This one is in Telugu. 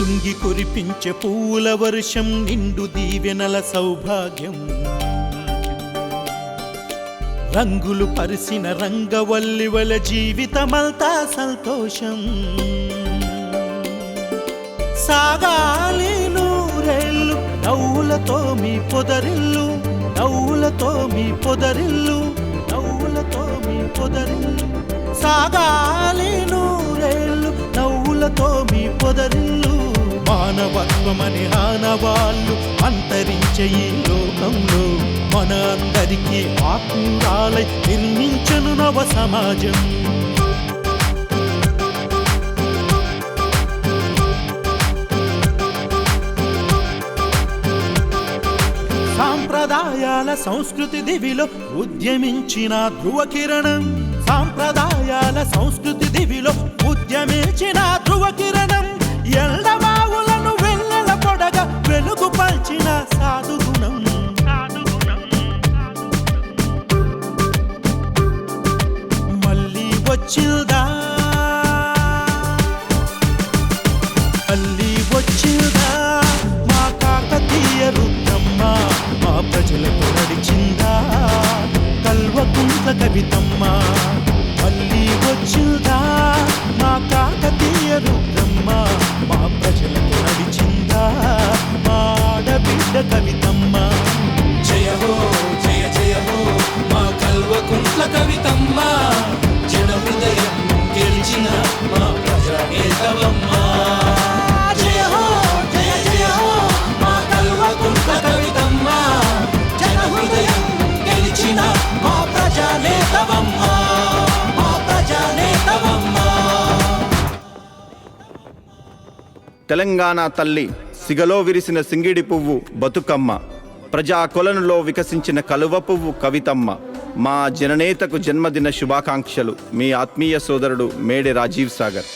పొంగి కురిపించే పూల వర్షం నిండు దీవెనల సౌభాగ్యం రంగులు పరిసిన రంగవల్లివల జీవితమంతా సంతోషం సాగాలి నూరేళ్ళు నవ్వులతో మీ పొదరిల్లు నవ్వులతో మీ పొదరిల్లు నవ్వులతో మీ పొదరిల్లు సాగాలి నూరేళ్ళు నవ్వులతో మీ పొదరిల్లు మానవత్వమని ఆనవాళ్ళు అంతరించే ఈ లోకంలో మన అందరికీ ఆత్మీయురాలై నిర్మించను నవ సమాజం సాంప్రదాయాల సంస్కృతి దివిలో ఉద్యమించిన ధ్రువ కిరణం సాంప్రదాయాల సంస్కృతి దివిలో ఉద్యమించిన ధ్రువ కిరణం ఎల్లవావులను వెన్నెల పొడగా వెలుగు పల్చిన సాధుగుణం మళ్ళీ వచ్చిల్దా మళ్ళీ వచ్చిల్దా మా కాకతీయ రుద్రమ్మ మా ప్రజలకు నడిచిందా కల్వకుంట్ల కవితమ్మ మళ్ళీ వచ్చిల్దా మా కాకతీయ రుద్రమ్మ మా ప్రజలకు నడిచిందా మా ఆడబిడ్డ కవితమ్మ జయ హో జయ జయ హో మా కల్వకుంట్ల కవితమ్మ జన హృదయం గెలిచిన మా ప్రజానేతవమ్మ జయ హో జయ జయ హో మా కల్వకుంట్ల కవితమ్మ జన హృదయం గెలిచిన మా ప్రజానేతవమ్మ మా ప్రజానేతవమ్మ తెలంగాణ తల్లి సిగలో విరిసిన సింగిడి పువ్వు బతుకమ్మ ప్రజా కొలనులో వికసించిన కలువ పువ్వు కవితమ్మ మా జననేతకు జన్మదిన శుభాకాంక్షలు మీ ఆత్మీయ సోదరుడు మేడే రాజీవ్ సాగర్.